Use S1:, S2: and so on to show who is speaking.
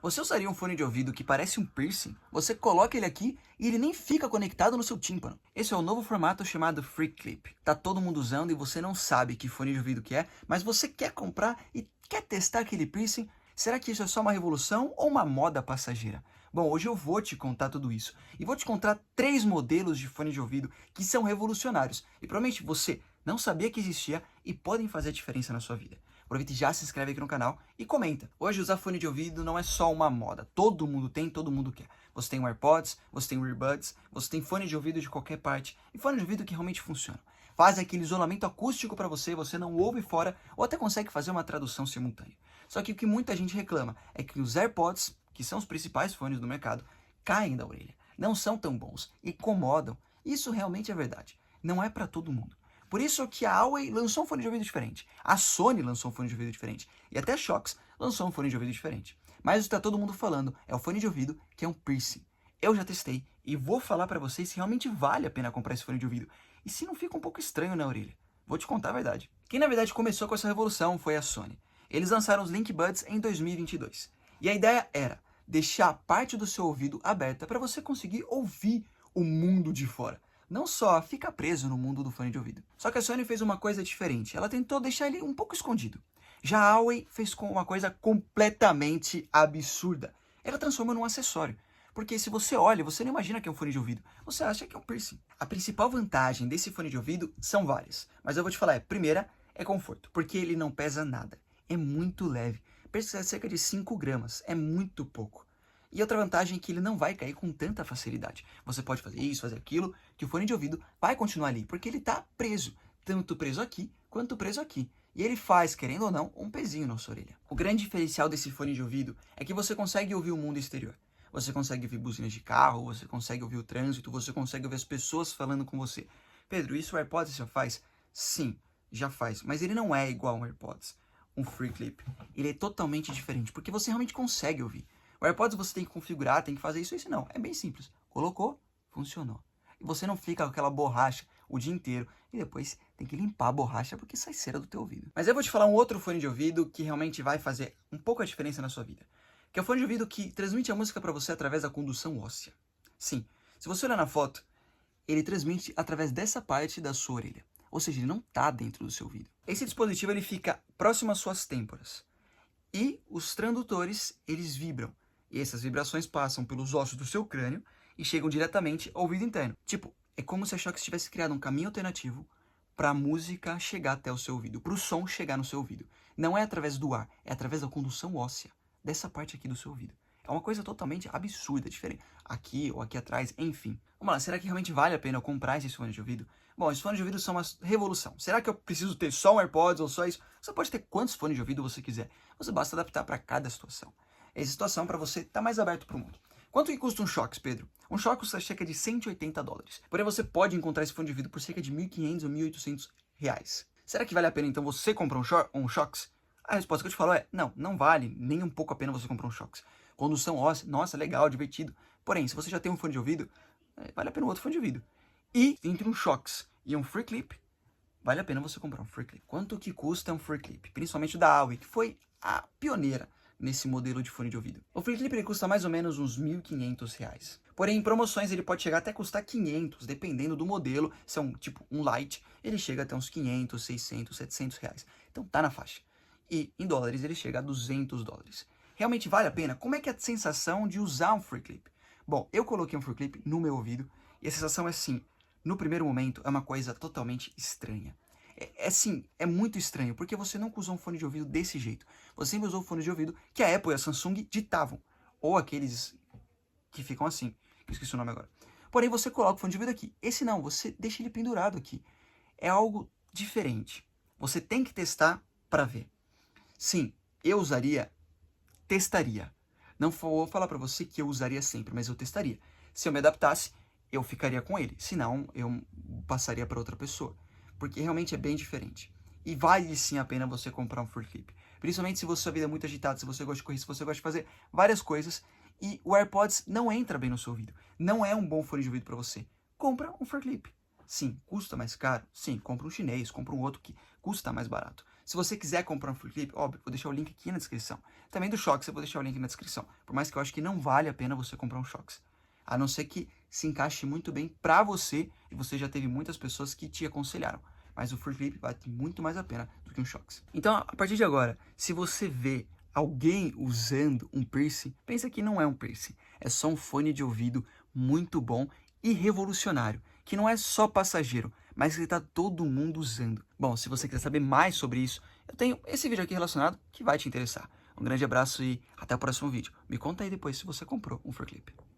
S1: Você usaria um fone de ouvido que parece um piercing? Você coloca ele aqui e ele nem fica conectado no seu tímpano. Esse é o novo formato chamado Free Clip. Tá todo mundo usando e você não sabe que fone de ouvido que é, mas você quer comprar e quer testar aquele piercing? Será que isso é só uma revolução ou uma moda passageira? Bom, hoje eu vou te contar tudo isso e vou te contar 3 modelos de fone de ouvido que são revolucionários e provavelmente você não sabia que existia e podem fazer a diferença na sua vida. Aproveita e já se inscreve aqui no canal e comenta. Hoje usar fone de ouvido não é só uma moda. Todo mundo tem, todo mundo quer. Você tem o AirPods, você tem o Earbuds, você tem fone de ouvido de qualquer parte e fone de ouvido que realmente funciona. Faz aquele isolamento acústico para você, você não ouve fora ou até consegue fazer uma tradução simultânea. Só que o que muita gente reclama é que os AirPods, que são os principais fones do mercado, caem da orelha. Não são tão bons, incomodam. Isso realmente é verdade. Não é para todo mundo. Por isso que a Huawei lançou um fone de ouvido diferente, a Sony lançou um fone de ouvido diferente e até a Shox lançou um fone de ouvido diferente. Mas o que está todo mundo falando é o fone de ouvido que é um piercing. Eu já testei e vou falar para vocês se realmente vale a pena comprar esse fone de ouvido e se não fica um pouco estranho na orelha. Vou te contar a verdade. Quem na verdade começou com essa revolução foi a Sony. Eles lançaram os Link Buds em 2022 e a ideia era deixar parte do seu ouvido aberta para você conseguir ouvir o mundo de fora. Não só fica preso no mundo do fone de ouvido. Só que a Sony fez uma coisa diferente. Ela tentou deixar ele um pouco escondido. Já a Huawei fez com uma coisa completamente absurda. Ela transformou num acessório. Porque se você olha, você não imagina que é um fone de ouvido. Você acha que é um piercing. A principal vantagem desse fone de ouvido são várias. Mas eu vou te falar, primeira é conforto. Porque ele não pesa nada. É muito leve. Pesa cerca de 5 gramas. É muito pouco. E outra vantagem é que ele não vai cair com tanta facilidade. Você pode fazer isso, fazer aquilo, que o fone de ouvido vai continuar ali, porque ele está preso. Tanto preso aqui, quanto preso aqui. E ele faz, querendo ou não, um pezinho na sua orelha. O grande diferencial desse fone de ouvido é que você consegue ouvir o mundo exterior. Você consegue ouvir buzinas de carro, você consegue ouvir o trânsito, você consegue ouvir as pessoas falando com você. Pedro, isso o AirPods já faz? Sim, já faz. Mas ele não é igual ao AirPods, um Free Clip. Ele é totalmente diferente, porque você realmente consegue ouvir. O AirPods você tem que configurar, tem que fazer isso, isso não. É bem simples. Colocou, funcionou. E você não fica com aquela borracha o dia inteiro e depois tem que limpar a borracha porque sai cera do teu ouvido. Mas eu vou te falar um outro fone de ouvido que realmente vai fazer um pouco a diferença na sua vida. Que é o fone de ouvido que transmite a música para você através da condução óssea. Sim, se você olhar na foto, ele transmite através dessa parte da sua orelha. Ou seja, ele não está dentro do seu ouvido. Esse dispositivo ele fica próximo às suas têmporas. E os transdutores, eles vibram. E essas vibrações passam pelos ossos do seu crânio e chegam diretamente ao ouvido interno. Tipo, é como se a Shox tivesse criado um caminho alternativo para a música chegar até o seu ouvido, para o som chegar no seu ouvido. Não é através do ar, é através da condução óssea, dessa parte aqui do seu ouvido. É uma coisa totalmente absurda, diferente. Aqui ou aqui atrás, enfim. Vamos lá, será que realmente vale a pena eu comprar esses fones de ouvido? Bom, esses fones de ouvido são uma revolução. Será que eu preciso ter só um AirPods ou só isso? Você pode ter quantos fones de ouvido você quiser. Você basta adaptar para cada situação. Essa situação para você estar mais aberto para o mundo. Quanto que custa um Shox, Pedro? Um Shox custa cerca de $180. Porém, você pode encontrar esse fone de ouvido por cerca de R$ 1.500 ou R$ 1.800. Será que vale a pena, então, você comprar um Shox? A resposta que eu te falo é, não vale nem um pouco a pena você comprar um Shox. Condução óssea, nossa, legal, divertido. Porém, se você já tem um fone de ouvido, vale a pena um outro fone de ouvido. E entre um Shox e um Free Clip, vale a pena você comprar um Free Clip. Quanto que custa um Free Clip? Principalmente o da Huawei, que foi a pioneira nesse modelo de fone de ouvido. O Free Clip ele custa mais ou menos uns R$ 1.500. Porém, em promoções ele pode chegar até custar 500, dependendo do modelo. Se é um tipo um Lite, ele chega até uns 500, 600, 700 reais. Então tá na faixa. E em dólares ele chega a $200. Realmente vale a pena? Como é que é a sensação de usar um Free Clip? Bom, eu coloquei um Free Clip no meu ouvido e a sensação é assim, no primeiro momento é uma coisa totalmente estranha. É muito estranho, porque você nunca usou um fone de ouvido desse jeito. Você sempre usou fones de ouvido que a Apple e a Samsung ditavam. Ou aqueles que ficam assim, que eu esqueci o nome agora. Porém, você coloca o fone de ouvido aqui. Esse não, você deixa ele pendurado aqui. É algo diferente. Você tem que testar para ver. Sim, eu testaria. Não vou falar para você que eu usaria sempre, mas eu testaria. Se eu me adaptasse, eu ficaria com ele. Se não, eu passaria para outra pessoa. Porque realmente é bem diferente. E vale sim a pena você comprar um Free Clip. Principalmente se você sua vida é muito agitada, se você gosta de correr, se você gosta de fazer várias coisas. E o AirPods não entra bem no seu ouvido. Não é um bom fone de ouvido para você. Compra um Free Clip. Sim, custa mais caro? Sim, compra um chinês, compra um outro que custa mais barato. Se você quiser comprar um Free Clip, óbvio, vou deixar o link aqui na descrição. Também do Shox eu vou deixar o link na descrição. Por mais que eu acho que não vale a pena você comprar um Shox. A não ser que se encaixe muito bem pra você e você já teve muitas pessoas que te aconselharam. Mas o Free Clip vale muito mais a pena do que um Shox. Então, a partir de agora, se você vê alguém usando um piercing, pensa que não é um piercing. É só um fone de ouvido muito bom e revolucionário, que não é só passageiro, mas que está todo mundo usando. Bom, se você quiser saber mais sobre isso, eu tenho esse vídeo aqui relacionado que vai te interessar. Um grande abraço e até o próximo vídeo. Me conta aí depois se você comprou um Free Clip.